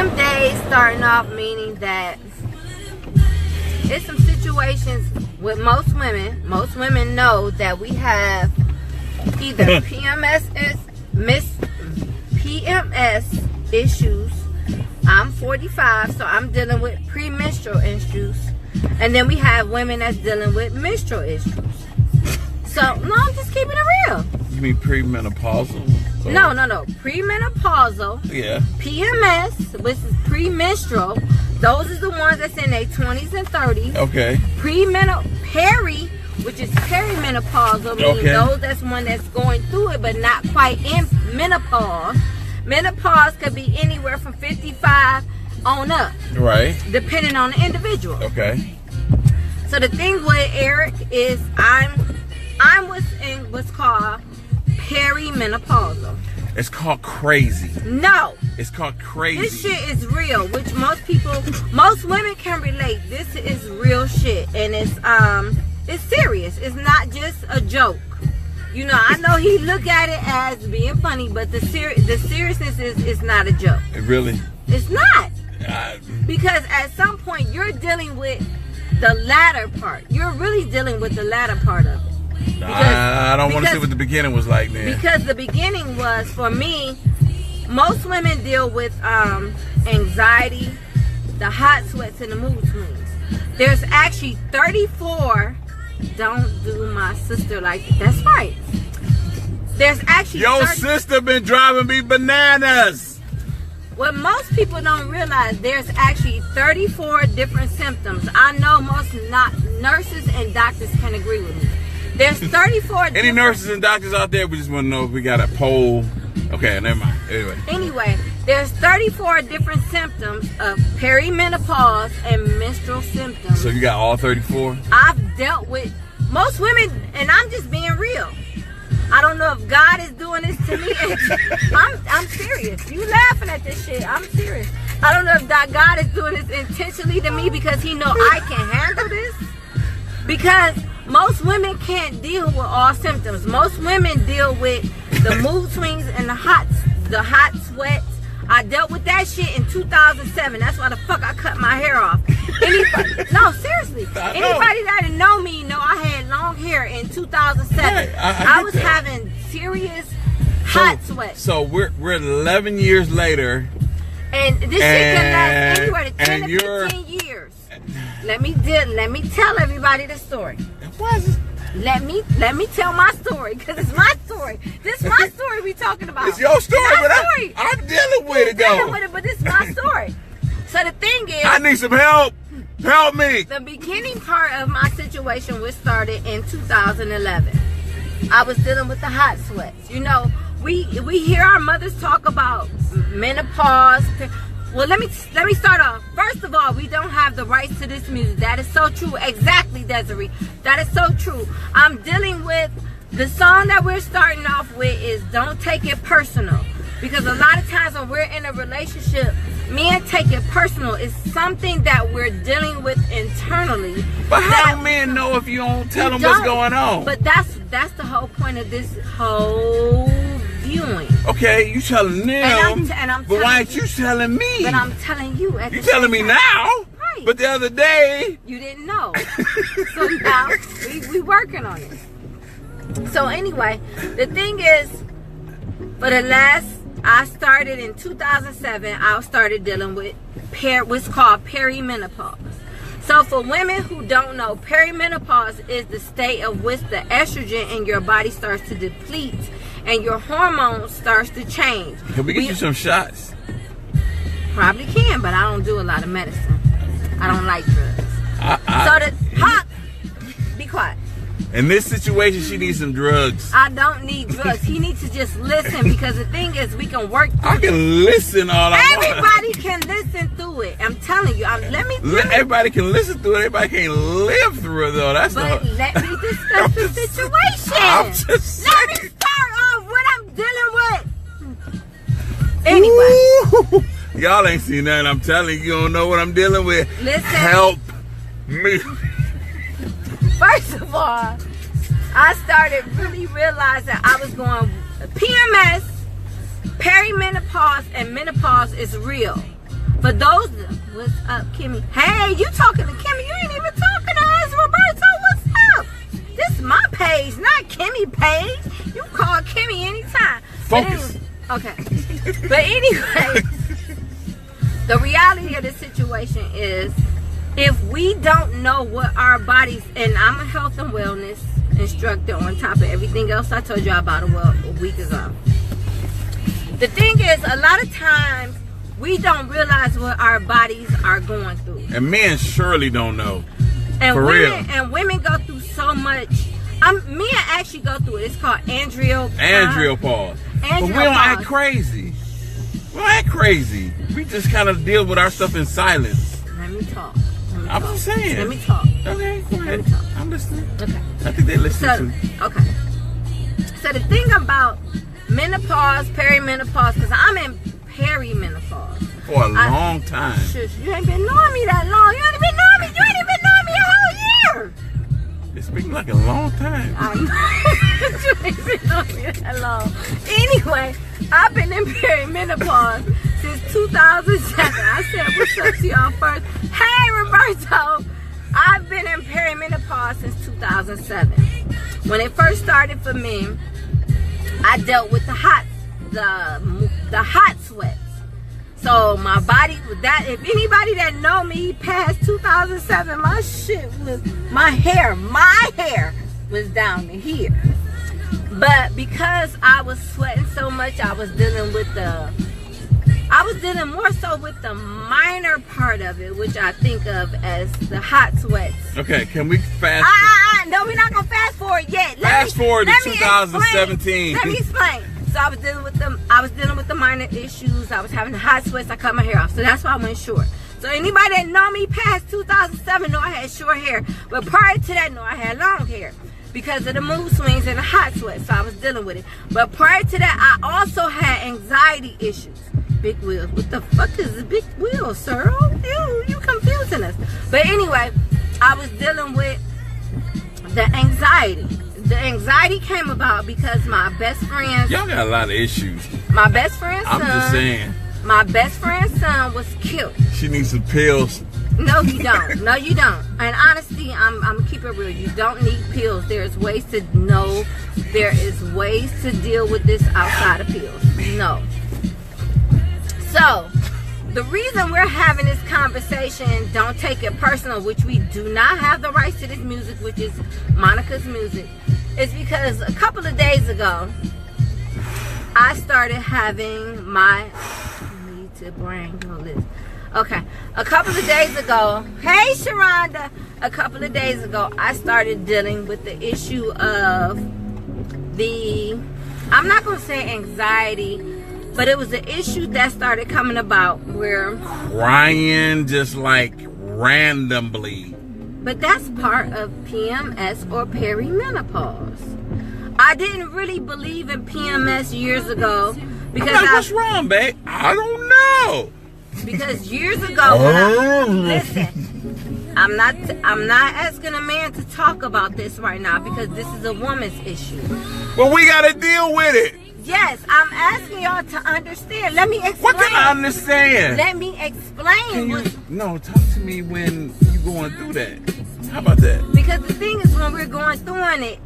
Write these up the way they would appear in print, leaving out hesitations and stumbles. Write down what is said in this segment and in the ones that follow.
them days starting off, meaning that it's some situations with most women. Most women know that we have either PMS issues. I'm 45, so I'm dealing with premenstrual issues. And then we have women that's dealing with menstrual issues. So, no, I'm just keeping it real. You mean premenopausal? Or? No. Premenopausal. Yeah. PMS, which is premenstrual. Those are the ones that's in their 20s and 30s. Okay. Peri, which is perimenopausal, meaning those that's one that's going through it but not quite in menopause. Menopause could be anywhere from 55 on up. Right. Depending on the individual. Okay. So the thing with Eric is I'm what's called perimenopausal. It's called crazy. No. It's called crazy. This shit is real, which most women can relate. This is real shit, and it's serious. It's not just a joke. You know, I know he look at it as being funny, but the seriousness is not a joke. Really? It's not. Because at some point you're dealing with the latter part. You're really dealing with the latter part of it. I don't want to see what the beginning was like, man. Because the beginning was, for me, most women deal with anxiety, the hot sweats, and the mood swings. There's actually 34. Don't do my sister like that. That's right. There's actually your sister been driving me bananas. What most people don't realize, there's actually 34 different symptoms. I know most nurses and doctors can agree with me. There's 34 Any nurses and doctors out there, we just want to know if we got a poll. Okay, never mind. Anyway, there's 34 different symptoms of perimenopause and menstrual symptoms. So you got all 34? I've dealt with most women, and I'm just being real. I don't know if God is doing this to me. I'm serious. You laughing at this shit. I'm serious. I don't know if God is doing this intentionally to me because he know I can handle this. Because most women can't deal with all symptoms. Most women deal with the mood swings and the hot sweats. I dealt with that shit in 2007. That's why the fuck I cut my hair off. No, seriously. Anybody that know me know I had long hair in 2007. Right, I was having serious hot sweats. So we're 11 years later. And this shit can last anywhere to 10 to 15 years. Let me tell everybody the story. Let me tell my story, because it's my story. This is my story we talking about. It's your story, but I'm dealing with it, though. Dealing with it, but this is my story. So the thing is, I need some help. Help me. The beginning part of my situation was started in 2011. I was dealing with the hot sweats. You know, we hear our mothers talk about menopause. Well, let me start off. First of all, we don't have the rights to this music. That is so true. Exactly, Desiree. That is so true. I'm dealing with the song that we're starting off with is Don't Take It Personal. Because a lot of times when we're in a relationship, men take it personal. It's something that we're dealing with internally. But how do men know if you don't tell them what's going on? But that's the whole point of this whole viewing. Okay, you telling them, but why ain't you telling me? But I'm telling you. You telling me now? Right. But the other day you didn't know. So now we working on it. So anyway, the thing is, I started in 2007. I started dealing with what's called perimenopause. So for women who don't know, perimenopause is the state of which the estrogen in your body starts to deplete and your hormones starts to change. Can we get you some shots? Probably can, but I don't do a lot of medicine. I don't like drugs. Be quiet. In this situation, she needs some drugs. I don't need drugs. He needs to just listen, because the thing is, we can work through I can listen all I want. Everybody can listen through it. I'm telling you. Everybody can listen through it. Everybody can't live through it, though. Let me discuss the situation. Let me start off what I'm dealing with. Anyway. Y'all ain't seen that. I'm telling you, you don't know what I'm dealing with. Listen. Help me. First of all, I started really realizing I was going PMS, perimenopause, and menopause is real. For those, what's up, Kimmy? Hey, you talking to Kimmy? You ain't even talking to us, Roberto. What's up? This is my page, not Kimmy page. You call Kimmy anytime. Focus. Okay. But anyway, the reality of the situation is, if we don't know what our bodies, and I'm a health and wellness instructor on top of everything else I told you about a week ago. The thing is, a lot of times we don't realize what our bodies are going through. And men surely don't know. And For women, real. And women go through so much. Men actually go through it. It's called andropause. But we don't act crazy. We don't act crazy. We just kind of deal with our stuff in silence. Let me talk. I'm just saying. Let me talk. Okay, go ahead. Let me talk. I'm listening. Okay. I think they listen too. Okay. So the thing about menopause, perimenopause, because I'm in perimenopause. For a long time. Shush, you ain't been knowing me that long. You ain't been knowing me. You ain't even knowing me a whole year. It's been like a long time. I know. You ain't been knowing me that long. Anyway, I've been in perimenopause since 2007. I said what's up to y'all first. Hey, Roberto. I've been in perimenopause since 2007. When it first started for me, I dealt with the hot sweats. So my body, if anybody that know me past 2007, my hair was down to here. But because I was sweating so much, I was dealing more so with the minor part of it, which I think of as the hot sweats. Okay, can we fast No, we're not gonna fast forward yet. Fast forward to 2017. Let me explain. So I was dealing with the minor issues. I was having the hot sweats. I cut my hair off, so that's why I went short. So anybody that know me past 2007 know I had short hair, but prior to that, know I had long hair because of the mood swings and the hot sweats. So I was dealing with it. But prior to that, I also had anxiety issues. Big wheels. What the fuck is a big wheel, sir? Oh, you confusing us. But anyway, I was dealing with the anxiety. The anxiety came about because my best friend's... Y'all got a lot of issues. My best friend's son... I'm just saying. My best friend's son was killed. She needs some pills. No, you don't. No, you don't. And honestly, I'm going to keep it real. You don't need pills. There's ways to know. There is ways to deal with this outside of pills. No. So, the reason we're having this conversation, don't take it personal, which we do not have the rights to this music, which is Monica's music, is because a couple of days ago, I started having my... I need to bring on this. Okay. A couple of days ago, hey Sharonda, a couple of days ago, I started dealing with the issue of I'm not going to say anxiety, but it was an issue that started coming about where... Crying just like randomly. But that's part of PMS or perimenopause. I didn't really believe in PMS years ago because what's wrong, babe? I don't know. Because years ago, listen, I'm not asking a man to talk about this right now because this is a woman's issue. Well, we gotta deal with it. Yes, I'm asking y'all to understand. Let me explain. What can I understand? Let me explain. No, talk to me when you going through that. How about that? Because the thing is, when we're going through it,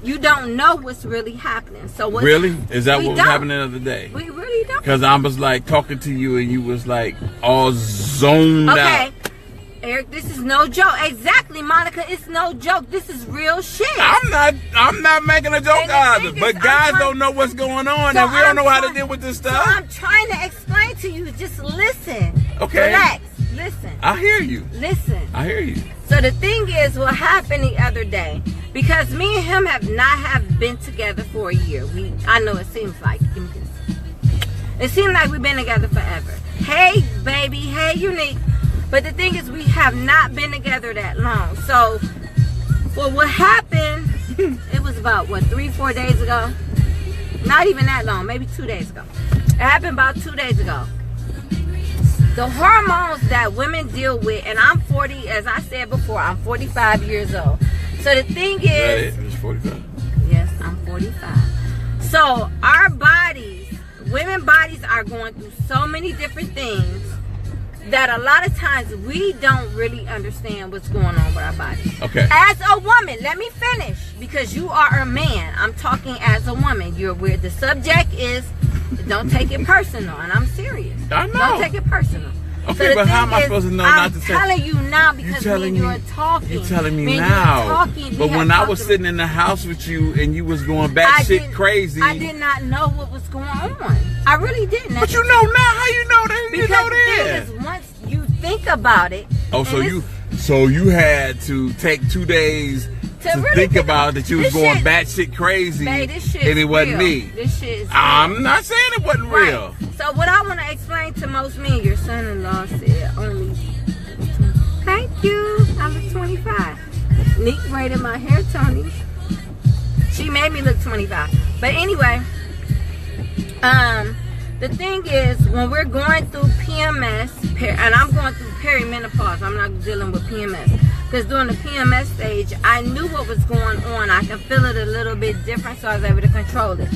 you don't know what's really happening. So what? Really? Is that what was happening the other day? We really don't. Because I was like talking to you and you was like all zoned out. Okay. Eric, this is no joke. Exactly, Monica, it's no joke. This is real shit. I'm not making a joke either. But guys don't know what's going on and we don't know how to deal with this stuff. So I'm trying to explain to you. Just listen. Okay. Relax. Listen. I hear you. Listen. I hear you. So the thing is, what happened the other day, because me and him have been together for a year. I know it seems like it seemed like we've been together forever. Hey, baby. Hey, Unique. But the thing is, we have not been together that long. So, well, what happened, it was about, 3-4 days ago? Not even that long, maybe 2 days ago. It happened about 2 days ago. The hormones that women deal with, and I'm 40, as I said before, I'm 45 years old. So the thing is... It's 45. Yes, I'm 45. So our bodies, women bodies are going through so many different things that a lot of times we don't really understand what's going on with our body. Okay. As a woman, let me finish, because you are a man. I'm talking as a woman. You're weird. The subject is, don't take it personal, and I'm serious. I know. Don't take it personal. Okay, so but how am I supposed to know not to take? I'm telling you now because when you're talking. You're telling me now. But when I was sitting in the house with you and you was going batshit crazy. I did not know what was going on. I really didn't. But you know now. How you know that? Because you know the thing is, once you think about it. Oh, so you had to take 2 days to really think about that you was going batshit crazy, babe, this shit and it wasn't real. me. This shit is real. I'm not saying it wasn't real. So what I want to explain to most men, your son-in-law said only. Thank you. I look 25. Neat braided my hair, Tony. She made me look 25. But anyway, the thing is, when we're going through PMS, and I'm going through perimenopause, I'm not dealing with PMS. Because during the PMS stage, I knew what was going on. I can feel it a little bit different, so I was able to control it.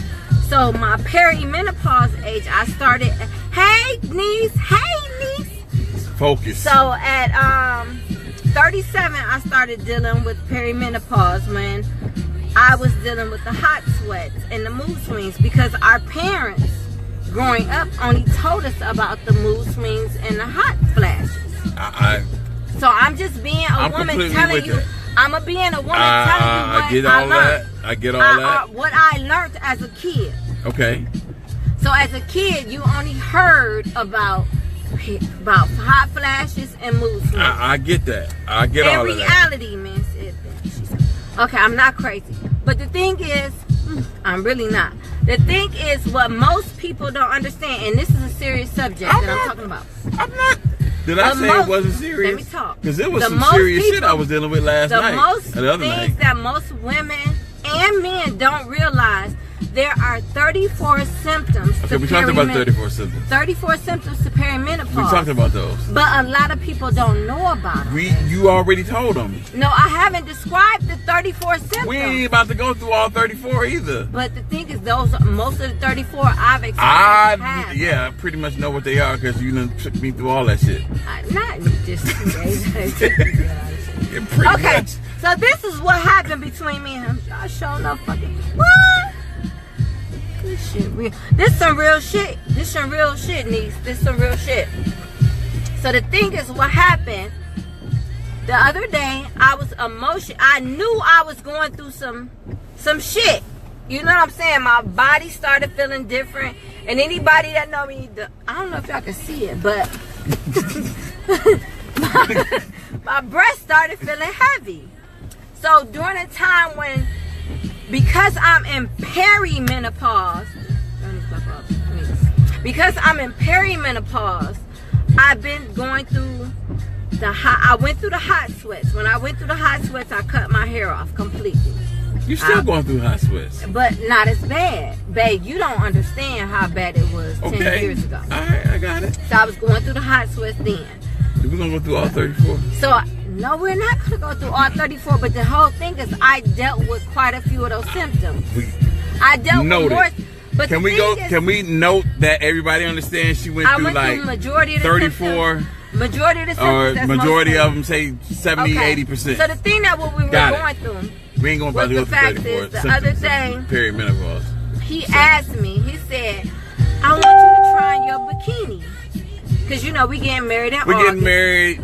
So my perimenopause age, I started, hey niece. Focus. So at 37, I started dealing with perimenopause when I was dealing with the hot sweats and the mood swings, because our parents growing up only told us about the mood swings and the hot flashes. So I'm just being a woman telling you. I'm being a woman telling you what I get all that. I get all that. What I learned as a kid. Okay. So as a kid, you only heard about hot flashes and mood swings. I get that. I get all of that. In reality, man. Okay, I'm not crazy. But the thing is, I'm really not. The thing is, what most people don't understand, and this is a serious subject that I'm talking about. I'm not. Did I say it wasn't serious? Let me talk. Because it was some serious shit I was dealing with last night. The most things that most women and men don't realize, there are 34 symptoms to we talked about 34 symptoms. 34 symptoms to perimenopause. We talked about those. But a lot of people don't know about them. You already told them. No, I haven't described the 34 symptoms. We ain't about to go through all 34 either. But the thing is, most of the 34 I've experienced. Yeah, I pretty much know what they are because you done took me through all that shit. Not just yeah, pretty much. So this is what happened between me and him. Y'all showing up fucking what? This shit real. This some real shit. This some real shit, niece. This some real shit. So the thing is, what happened the other day, I was emotional. I knew I was going through some shit. You know what I'm saying? My body started feeling different. And anybody that know me, I don't know if y'all can see it, but my breast started feeling heavy. So during a time when, because I'm in perimenopause, I've been going through I went through the hot sweats. When I went through the hot sweats, I cut my hair off completely. You're still going through hot sweats. But not as bad. Babe, you don't understand how bad it was 10 years ago. Alright, I got it. So I was going through the hot sweats then. We're going to go through all 34? So, no, we're not going to go through all 34, but the whole thing is I dealt with quite a few of those symptoms. I dealt with more. But can we note that everybody understands she went through like majority of the 34 symptoms. Majority of the symptoms. Or majority of them say 70, 80%. So the thing that what we were going through. We ain't going to go through 34. The other day, perimenopause. He asked me, he said, I want you to try on your bikini. Because, you know, we getting married in August. We're getting married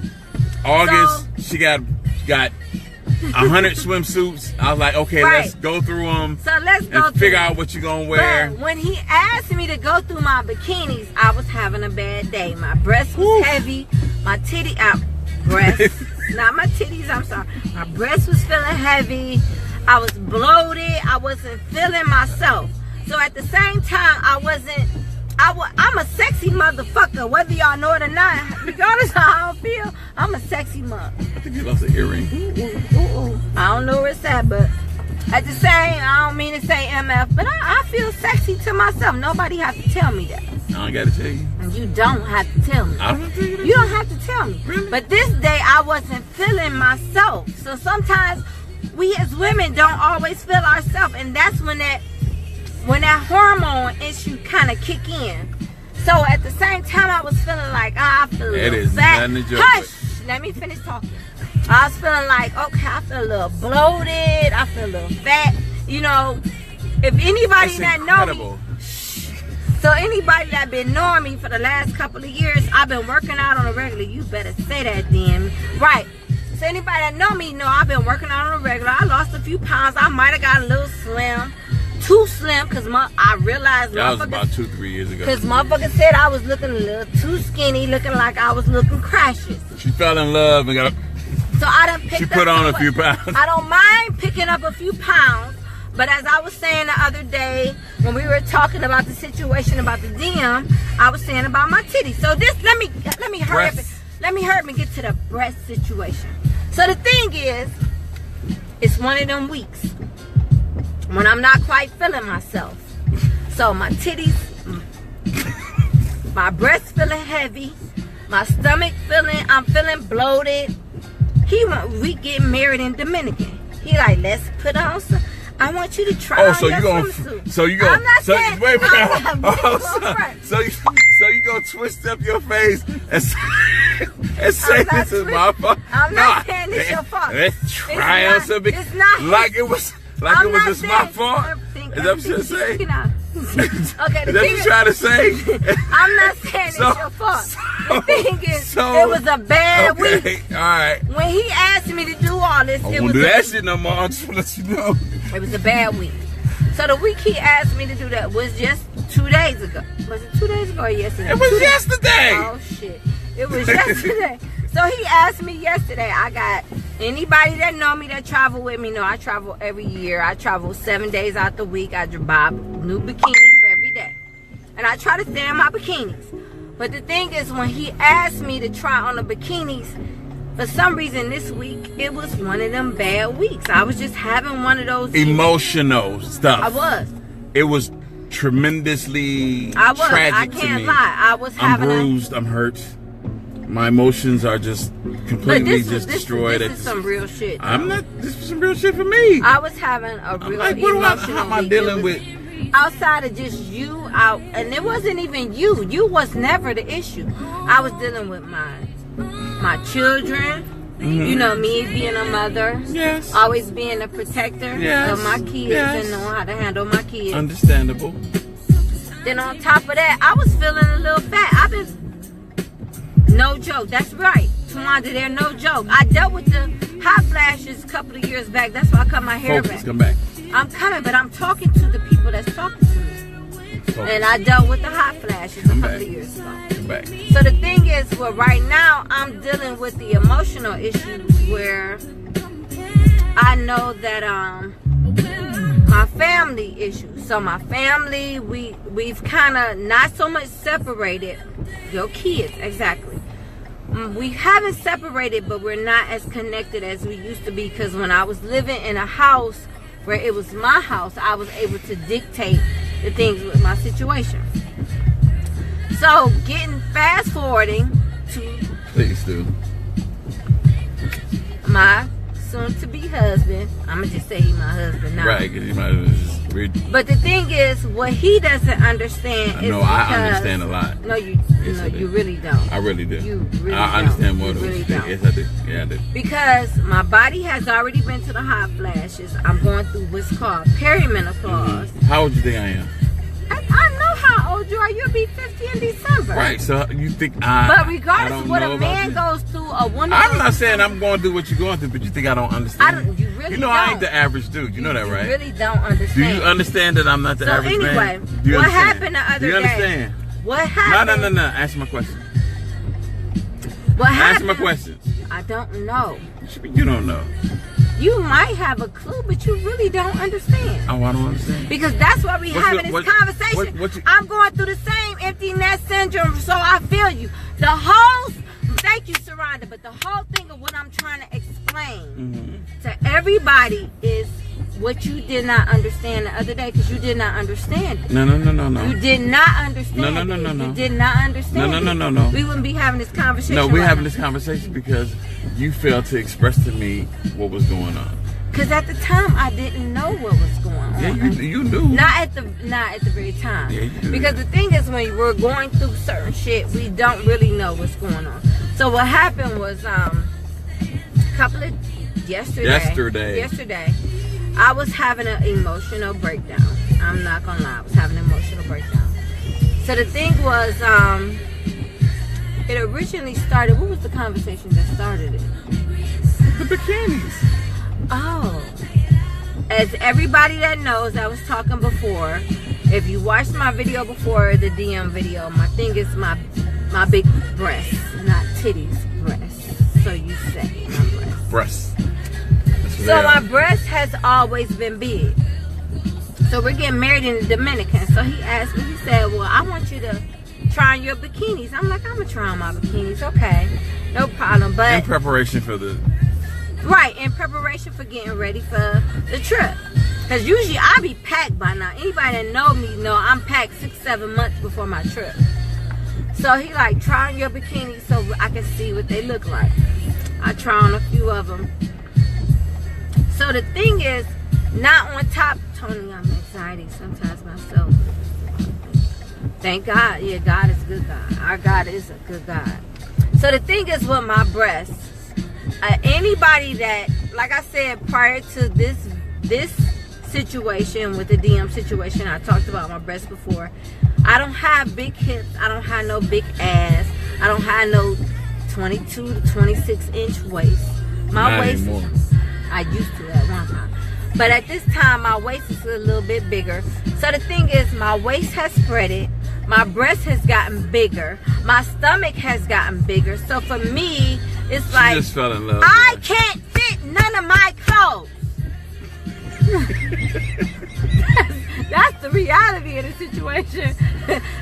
August. So, she got 100 swimsuits. I was like, okay, let's go through them. So let's go and figure out what you're going to wear. But when he asked me to go through my bikinis, I was having a bad day. My breast was heavy. My breast. Not my titties, I'm sorry. My breast was feeling heavy. I was bloated. I wasn't feeling myself. So at the same time, I'm a sexy motherfucker, whether y'all know it or not. Regardless of how I feel, I'm a sexy mother. I think you lost an earring. I don't know where it's at, but at the same, I don't mean to say MF, but I feel sexy to myself. Nobody has to tell me that. I don't got to tell you. And you don't have to tell me. I don't tell you that. You don't have to tell me. Really? But this day, I wasn't feeling myself. So sometimes we as women don't always feel ourselves, and that's when that hormone issue kind of kick in. So at the same time, I was feeling like, I feel a little fat. Hush, let me finish talking. I was feeling like, okay, I feel a little bloated. I feel a little fat. You know, if anybody that know me, so anybody that been knowing me for the last couple of years, I've been working out on a regular. You better say that then. Right. So anybody that know me know I've been working out on a regular. I lost a few pounds. I might have got a little slim. Too slim, because I realized that was about 2-3 years ago. Because motherfucker said I was looking a little too skinny, looking like I was looking crashes. She fell in love and got so I done picked she put on a few pounds. I don't mind picking up a few pounds, but as I was saying the other day when we were talking about the situation about the DM, I was saying about my titties. So this, let me hurry up and get to the breast situation. So the thing is, it's one of them weeks when I'm not quite feeling myself. So my titties, my breasts feeling heavy, my stomach I'm feeling bloated. We get married in Dominican. He like, let's put on some. I want you to try on your swimsuit. So you gonna, I'm not saying, wait, so you gonna twist up your face and say this is my fault? I'm not saying it's your fault. Let's try on something. It's not like it was just my fault. Is that what you're saying? Okay, is that what you're trying to say? I'm not saying it's your fault. The thing is, it was a bad week. All right. When he asked me to do all this, it was do that shit no more. I'll just let you know. It was a bad week. So the week he asked me to do that was just 2 days ago. Was it 2 days ago or yesterday? It was yesterday. Oh shit! It was yesterday. So he asked me yesterday. I got anybody that know me that travel with me know I travel every year. I travel 7 days out the week. I buy new bikinis for every day, and I try to stay in my bikinis. But the thing is, when he asked me to try on the bikinis, for some reason this week, it was one of them bad weeks. I was just having one of those emotional stuff. I was. It was tremendously tragic I can't lie. I was having I'm bruised. I'm hurt. My emotions are just completely destroyed. This is some real shit. This is some real shit for me. I was having a real emotional how am I dealing with? Outside of just you out, and it wasn't even you. You was never the issue. I was dealing with my children. You know, me being a mother. Yes. Always being a protector of my kids and knowing how to handle my kids. Understandable. Then on top of that, I was feeling a little fat. No joke. That's right. Tawanda, they're no joke. I dealt with the hot flashes a couple of years back. That's why I cut my hair back. Come back. I'm coming, but I'm talking to the people that's talking to me. And I dealt with the hot flashes a couple of years ago. Come back. So the thing is, well, right now, I'm dealing with the emotional issues where I know that my family issues. So my family, we've kind of not so much separated. Your kids, exactly. We haven't separated, but we're not as connected as we used to be, because when I was living in a house where it was my house, I was able to dictate the things with my situation. So fast forwarding to please do my soon-to-be husband. I'm gonna just say he's my husband now. Right, because he might have just But the thing is, what he doesn't understand is I understand a lot. No, you really don't. I really do. You really I understand more than you really don't. Yes, I do. Yeah, I do. Because my body has already been to the hot flashes. I'm going through what's called perimenopause. How old do you think I am? I know how old you are. You'll be 50 in December. Right, so you think But regardless of what a man goes through, a woman I'm not saying I'm going through what you're going through, but you think I don't understand? You really don't. I ain't the average dude. You know that, right? You really don't understand. Do you understand that I'm not the average man? So anyway, what happened the other day? Do you understand? What happened? No. Answer my question. What happened? Answer my question. I don't know. You don't know. You might have a clue, but you really don't understand. Oh, I don't understand. Because that's why we're having this conversation. I'm going through the same empty nest syndrome, so I feel you. Thank you, Saranda, but the whole thing of what I'm trying to explain to everybody is what you did not understand the other day, because you did not understand it. No. You did not understand it. No. You did not understand it. No. We wouldn't be having this conversation. No, we're having this conversation because you failed to express to me what was going on. Because at the time, I didn't know what was going on. Yeah, you knew. Not at the very time. Yeah, you knew. Because the thing is, when we're going through certain shit, we don't really know what's going on. So what happened was, yesterday, I was having an emotional breakdown. I'm not gonna lie, I was having an emotional breakdown. So the thing was, it originally started. What was the conversation that started it? The bikinis. Oh, as everybody that knows, I was talking before. If you watched my video before, the DM video, my thing is my big breasts, not titties, breasts. So you say my breasts. Breasts. So my breast has always been big. So we're getting married in the Dominican. So he asked me, he said, well, I want you to try on your bikinis. I'm like, I'm going to try on my bikinis. Okay, no problem. But in preparation for the... Right, in preparation for getting ready for the trip. Because usually I be packed by now. Anybody that know me know I'm packed 6-7 months before my trip. So he like, try on your bikini so I can see what they look like. I try on a few of them. So the thing is, not on top, Tony, I'm anxiety sometimes myself. Thank God. Yeah, God is a good God. Our God is a good God. So the thing is with my breasts, anybody that, like I said, prior to this situation with the DM situation, I talked about my breasts before. I don't have big hips. I don't have no big ass. I don't have no 22 to 26 inch waist. My waist, I used to at one time. But at this time, my waist is a little bit bigger. So the thing is, my waist has spreaded. My breast has gotten bigger. My stomach has gotten bigger. So for me, it's like, just fell in love. I can't fit none of my clothes. That's the reality of the situation.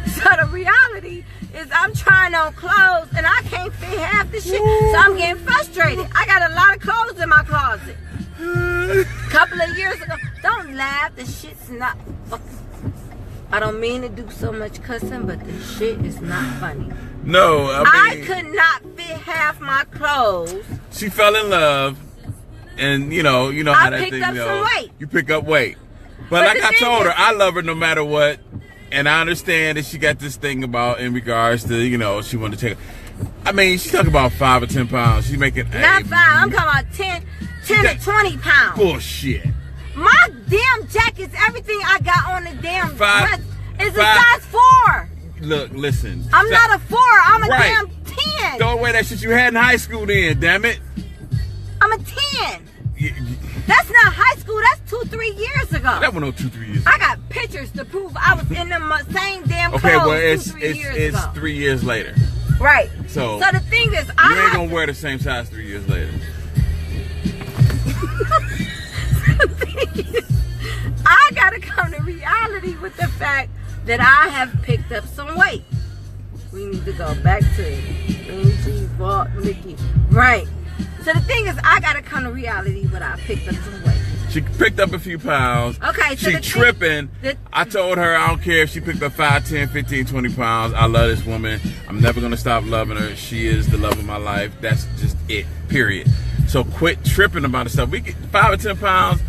So the reality is I'm trying on clothes and I can't fit half the shit. So I'm getting frustrated. I got a lot of clothes in my closet. A couple of years ago, don't laugh, the shit's not fucking. I don't mean to do so much cussing, but the shit is not funny. No, I could not fit half my clothes. She fell in love, and you know how that thing goes. I picked up some weight. You pick up weight, but like I told her, I love her no matter what, and I understand that she got this thing about in regards to she wanted to take. I mean, she's talking about 5 or 10 pounds. She's making not 5. I'm talking about 10 to 20 pounds. Bullshit. My damn jackets, everything I got on the damn dress is a size 4. Look, listen. I'm not a 4. I'm a damn 10. Throw away that shit you had in high school then, damn it. I'm a 10. That's not high school. That's 2-3 years ago. That went on 2-3 years ago. I got pictures to prove I was in the same damn clothes. Okay, well, it's 3 years later. Right. So the thing is, you ain't gonna wear the same size 3 years later. I gotta come to reality with the fact that I have picked up some weight. We need to go back to Mickey. Right. So the thing is, I gotta come to reality when I picked up some weight. She picked up a few pounds. Okay, so she tripping. I told her I don't care if she picked up 5, 10, 15, 20 pounds. I love this woman. I'm never gonna stop loving her. She is the love of my life. That's just it. Period. So quit tripping about the stuff. We get 5 or 10 pounds.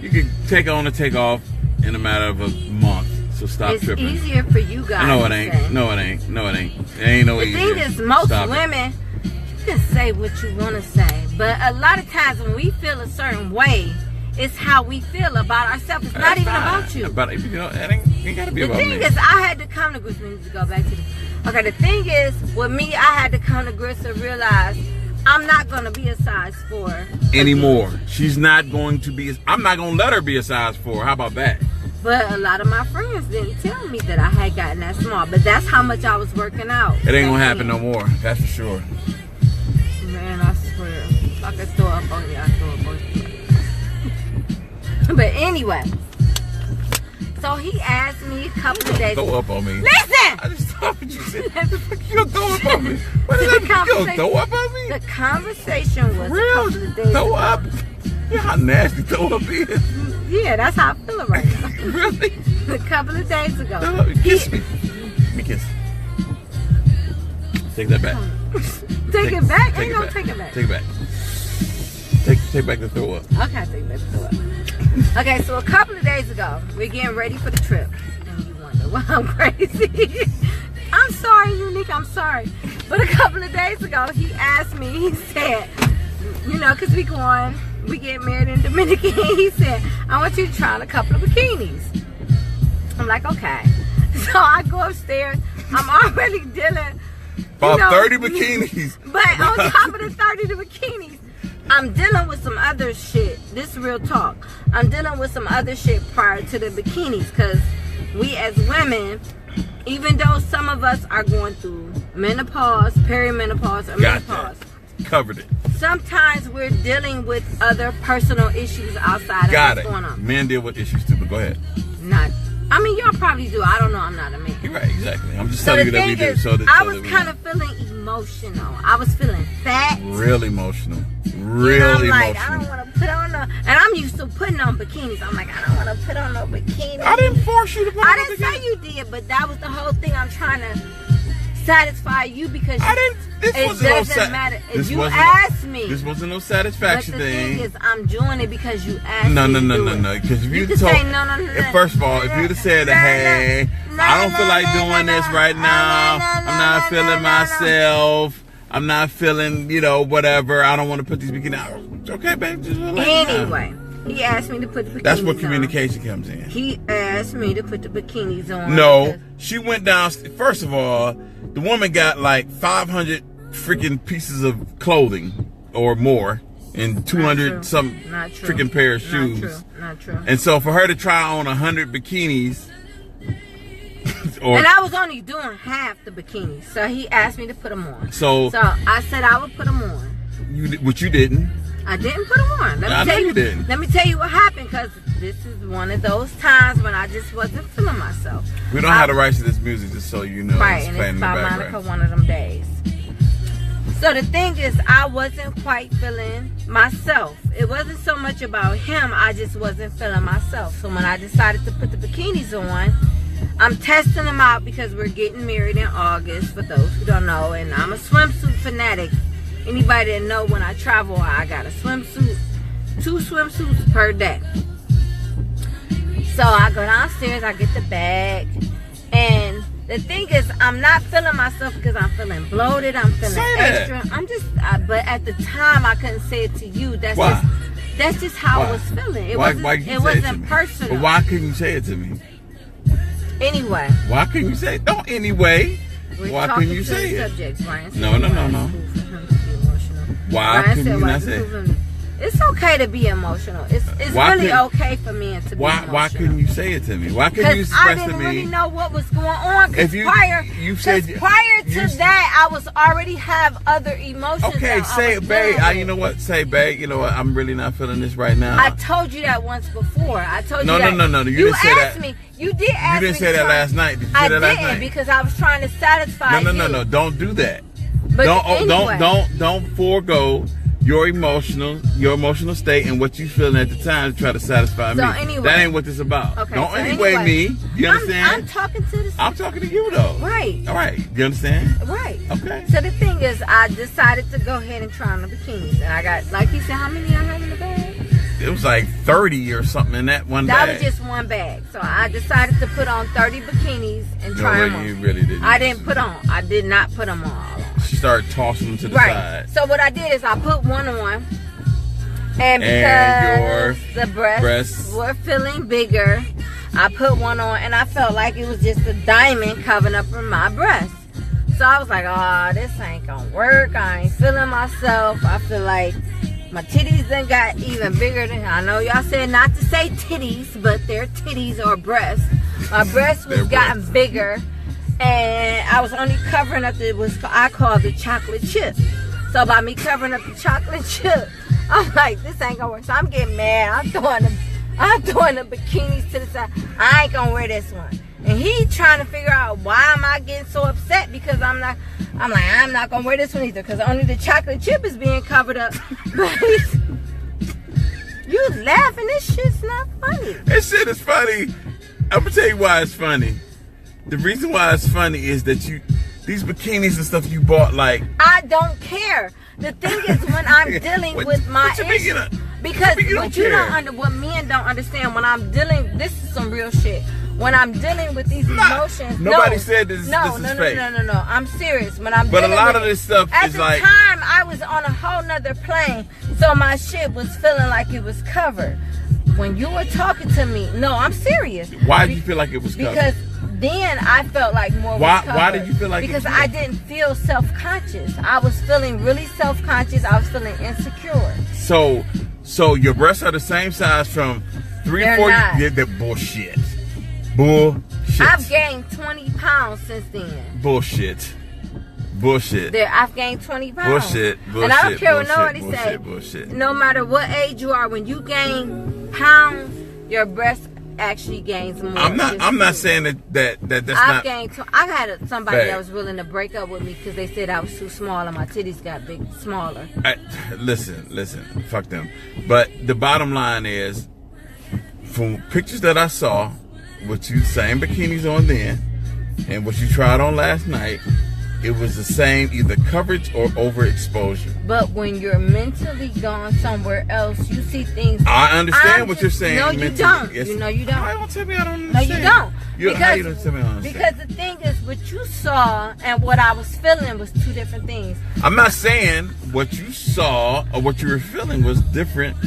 You can take on or take off in a matter of a month. So stop tripping. It's easier for you guys. No, it ain't. No, it ain't. No, it ain't. It ain't no easier. The thing is, most women, you can say what you want to say, but a lot of times when we feel a certain way, it's how we feel about ourselves. It's not even about you. It ain't gotta be about me. The thing is, I had to come to grips. We need to go back to this. Okay, the thing is, with me, I had to come to grips and realize I'm not going to be a size 4 anymore. She's not going to be. I'm not going to let her be a size 4. How about that? But a lot of my friends didn't tell me that I had gotten that small. But that's how much I was working out. It ain't going to happen no more. That's for sure. Man, I swear. If I could throw up on you, I'd throw up on you. But anyway. So he asked me a couple of days. Throw up on me. Listen! I just thought what you said. You gonna throw up on me? What is that? You gonna throw up on me? The conversation was a couple of days throw up? You know how nasty throw up is? Yeah, that's how I feel right now. Really? A couple of days ago. Kiss me. Give me a kiss. Take that back. Take it back? Ain't no take it back. Take it back. Take back the throw up. Okay, take back the throw up. Okay, so a couple of days ago, we're getting ready for the trip. And you wonder why I'm crazy. I'm sorry, Unique, I'm sorry. But a couple of days ago, he asked me, he said, you know, because we get married in Dominican. He said, I want you to try on a couple of bikinis. I'm like, okay. So I go upstairs. I'm already dealing. About 30 bikinis. But on top of the 30 bikinis, I'm dealing with some other shit. This is real talk. I'm dealing with some other shit prior to the bikinis. Because we as women, even though some of us are going through menopause, perimenopause, or menopause. Covered it. Sometimes we're dealing with other personal issues outside of what's going on. Men deal with issues too, but go ahead. I mean, y'all probably do. I don't know. I'm not a man. You're right, exactly. I'm just telling you that we do. I was kind of feeling emotional. I was feeling fat. Real emotional. Really emotional. Like, I don't want to put on and I'm used to putting on bikinis. I'm like, I don't want to put on no bikini. I didn't force you to put on a bikini. I didn't say you did, but that was the whole thing. I'm trying to satisfy you because it doesn't matter. If you asked me. This wasn't no satisfaction thing. But the thing is, I'm doing it because you asked me. No. Because if you told, say no. First of all, if you'd have said, hey, I don't feel like doing this right now. I'm not feeling myself. I'm not feeling, whatever. I don't want to put these bikinis out. Okay, babe. Just anyway. He asked me to put the bikinis on. That's where communication comes in. He asked me to put the bikinis on. No, she went down. First of all, the woman got like 500 freaking pieces of clothing or more and 200 some freaking pair of shoes. Not true. And so for her to try on 100 bikinis. And I was only doing half the bikinis. So he asked me to put them on. So I said I would put them on. Which you didn't. I didn't put them on. Let me tell you what happened, because this is one of those times when I just wasn't feeling myself. We don't have the rights to this music, just so you know. Right, and it's by Monica one of them days. So the thing is, I wasn't quite feeling myself. It wasn't so much about him, I just wasn't feeling myself. So when I decided to put the bikinis on, I'm testing them out because we're getting married in August, for those who don't know, and I'm a swimsuit fanatic. Anybody that know, when I travel, I got a swimsuit, 2 swimsuits per day. So I go downstairs, I get the bag, and the thing is, I'm not feeling myself because I'm feeling bloated, I'm feeling extra. I'm just, but at the time, I couldn't say it to you. That's just how I was feeling. It wasn't personal. But why couldn't you say it to me? Anyway. Why couldn't you say it? Don't anyway. Why couldn't you say it? Subjects, Brian. No. Why can you not say it? It's okay to be emotional. It's really okay for men to be emotional. Why couldn't you say it to me? Why couldn't you express to me? I didn't really know what was going on. Prior to that, I was already have other emotions. Okay, say it, babe. You know what? Say, babe. You know what? I'm really not feeling this right now. I told you that once before. I told you that. No. You didn't say that. You did ask me. You didn't say that last night. Did you say that last night? I didn't, because I was trying to satisfy you. No. Don't do that. But don't forego your emotional state and what you feeling at the time to try to satisfy me. Anyway, that ain't what this is about. Okay, don't anyway me. You understand? I'm talking to I'm talking to you though. Right. All right. You understand? Right. Okay. So the thing is, I decided to go ahead and try on the bikinis, and I got, like he said, how many I have in the bag? It was like 30 or something in that one bag. That was just one bag. So I decided to put on 30 bikinis and try them on. You really didn't. I did not put them on. She started tossing them to the side. So what I did is I put one on. And because the breasts were feeling bigger, I put one on, and I felt like it was just a diamond covering up for my breasts. So I was like, oh, this ain't gonna work. I ain't feeling myself. I feel like my titties done got even bigger than, I know y'all said not to say titties, but they're titties or breasts. My breasts was gotten bigger, and I was only covering up I call the chocolate chip. So by me covering up the chocolate chip, I'm like, this ain't gonna work. So I'm getting mad. I'm throwing the bikinis to the side. I ain't gonna wear this one. And he trying to figure out why am I getting so upset, because I'm like, I'm not gonna wear this one either, because only the chocolate chip is being covered up. But you laughing, this shit's not funny. This shit is funny. I'm gonna tell you why it's funny. The reason why it's funny is that these bikinis and stuff you bought, like, I don't care. The thing is, when I'm dealing with my what you mean you issues, don't- because you what don't what men don't understand, when I'm dealing, this is some real shit. When I'm dealing with these emotions, nobody said this is fake. No. I'm serious. When I'm But a dealing lot with of this stuff at is the like, time, I was on a whole nother plane, so my shit was feeling like it was covered. When you were talking to me, no, I'm serious. why did you feel like it was covered? Because then I felt like more was covered. Why did you feel like because it was I covered? didn't feel self-conscious. I was feeling really self-conscious. I was feeling insecure. So your breasts are the same size from 3 They're 4 not. Yeah, they're bullshit. Bullshit. I've gained 20 pounds since then. Bullshit. I've gained 20 pounds. Bullshit. And I don't care what nobody bullshit, say. bullshit. No matter what age you are, when you gain pounds, your breast actually gains more. I'm not saying that's I've not. gained. I had somebody Fact. that was willing to break up with me because they said I was too small and my titties got smaller. Listen, fuck them. But the bottom line is, from pictures that I saw, with you same bikinis on then, and what you tried on last night, it was the same, either coverage or overexposure. But when you're mentally gone somewhere else, you see things. I understand what you're saying. No, you mentally. don't. Yes. You know you don't. I don't tell me I don't No, understand. you don't. How you don't tell me I don't understand? Because the thing is, what you saw and what I was feeling was two different things. I'm not saying what you saw or what you were feeling was different,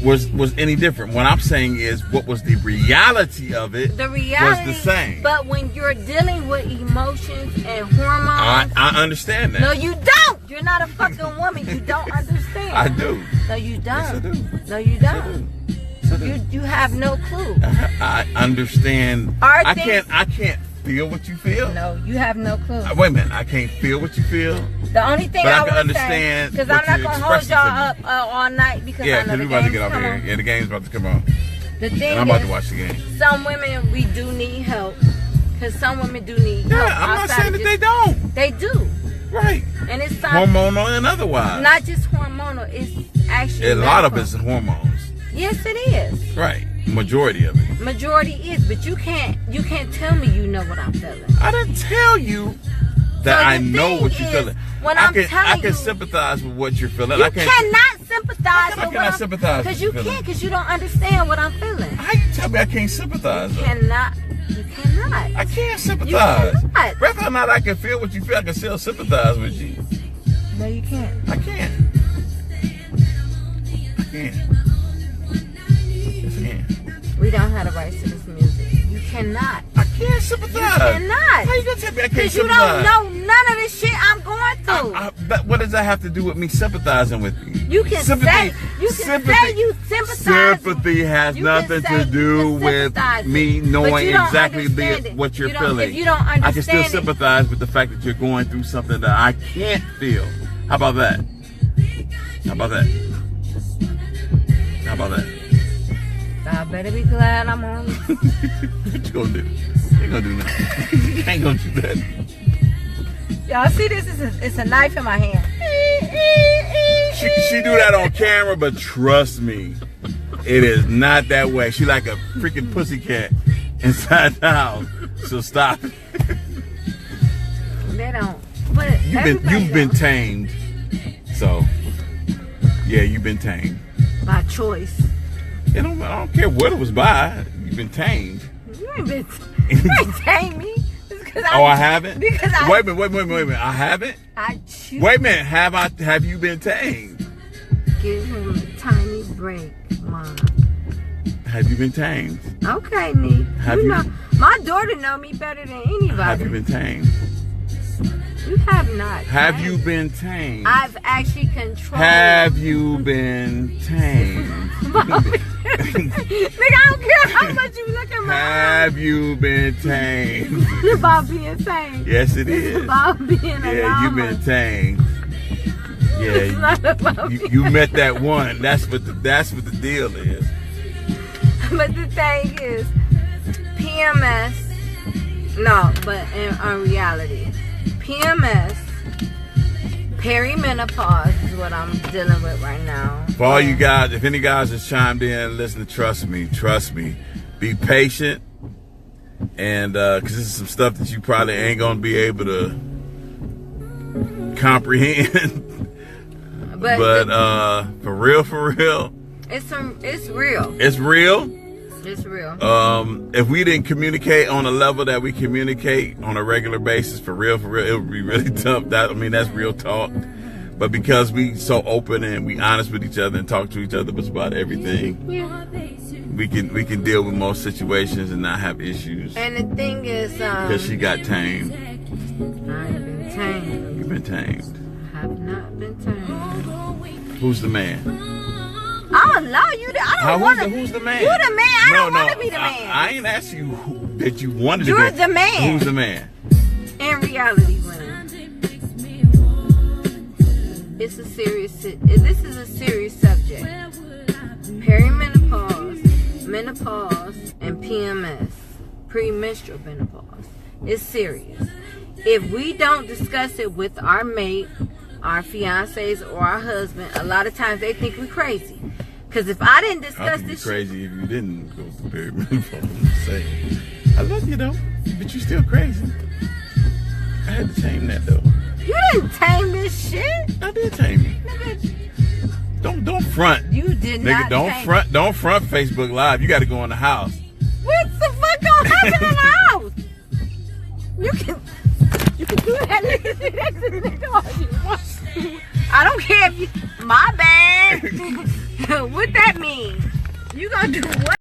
was any different. What I'm saying is what was the reality of it. The reality was the same. But when you're dealing with emotions and hormones, I understand that. no, you don't. You're not a fucking woman. You don't understand. I do. No, you don't. Yes, I do. No, you Yes, I don't. do. Yes, I do. You have no clue. I understand. Are I things- can't feel what you feel. No, you have no clue. Wait a minute. I can't feel what you feel. The only thing But I I can would understand because what I'm not you're gonna hold expressing y'all to up all night because Yeah, I know because the we're about to game's get off coming. here. Yeah, the game's about to come on. The thing And I'm about is, to watch the game. some women we do need help because some women do need help. Yeah, I'm not outside saying of that they just- don't. They do, Right. and it's not Hormonal and otherwise. not just hormonal. It's actually A lot of medical. it's hormones. Yes, it is. Right. Majority of it. Majority is, but you can't tell me you know what I'm feeling. I didn't tell you that So the I know thing what you're is, feeling. when I I'm can telling you- sympathize with what you're feeling. You I can't. cannot sympathize How with can what I sympathize because with you your feelings? can't because you don't understand what I'm feeling. How you tell me I can't sympathize? though? Cannot. You cannot. I can't sympathize. cannot. Whether or not I can feel what you feel, I can still sympathize with you. No, you can't. I can't. I can't. Yes, I can. We don't have the rights to this music. You cannot. I can't sympathize. You cannot. How you gonna tell me I can't Because you sympathize? don't know none of the shit I'm going through. But what does that have to do with me sympathizing with you? You can say you sympathize. Sympathy has You can nothing say to do you with sympathize me with- knowing but you don't exactly understand it. what you're You don't- feeling. if you don't I can still understand it- sympathize with the fact that you're going through something that I can't feel. How about that? How about that? How about that? I better be glad I'm on. What you gonna do? You ain't gonna do nothing. You ain't gonna do that. Y'all see this? It's a knife in my hand. She do that on camera, but trust me, it is not that way. She like a freaking pussycat inside the house. So stop it. They don't. But You've been tamed. So yeah, you've been tamed. by choice. I don't care what it was by. You've been tamed. You ain't been tame me. Oh, I haven't? Because Wait a minute. I haven't? I choose. Wait a minute. Have you been tamed? Give him a tiny break, Mom. Have you been tamed? Okay, Nee. Have you you- know, my daughter know me better than anybody. Have you been tamed? You have not. Have tamed. you been tamed? I've actually controlled. Have you been tamed? Nigga, I don't care how much you look at my Have you been tamed? It's about being tame. Yes, it It's is. about being a Yeah, you've llama. been tamed. It's Yeah, not about you met that one. That's what the deal is. But the thing is, PMS. No, but in reality, PMS, perimenopause is what I'm dealing with right now. For all you guys, if any guys has chimed in, listen, trust me. Be patient. And because this is some stuff that you probably ain't going to be able to comprehend. But for real, it's real. it's real. It's real. If we didn't communicate on a level that we communicate on a regular basis, for real, it would be really tough. That's real talk. But because we so open and we honest with each other and talk to each other about everything, we can deal with most situations and not have issues. And the thing is, Because she got tamed. I have been tamed. You've been tamed. I have not been tamed. Who's the man? I'm gonna allow you to. I don't want to. Who's the man? You the man. I don't want to be the man. I ain't asking you that you wanted to be. You're the man. Who's the man? In reality, women. This is a serious subject. Perimenopause, menopause, and PMS, premenstrual menopause. It's serious. If we don't discuss it with our mate, our fiancés, or our husband, a lot of times they think we're crazy. Because if I didn't discuss this crazy if you didn't go through perimenopause. I'm just saying. I love you though, but you still crazy. I had to tame that though. You didn't tame this shit. I did tame you. Nigga, Don't front. you did not. Nigga, don't front Facebook Live. You got to go in the house. What the fuck gonna happen in the house? You can do that next to the nigga all you want. I don't care if you. My bad. What that mean? You gonna do what?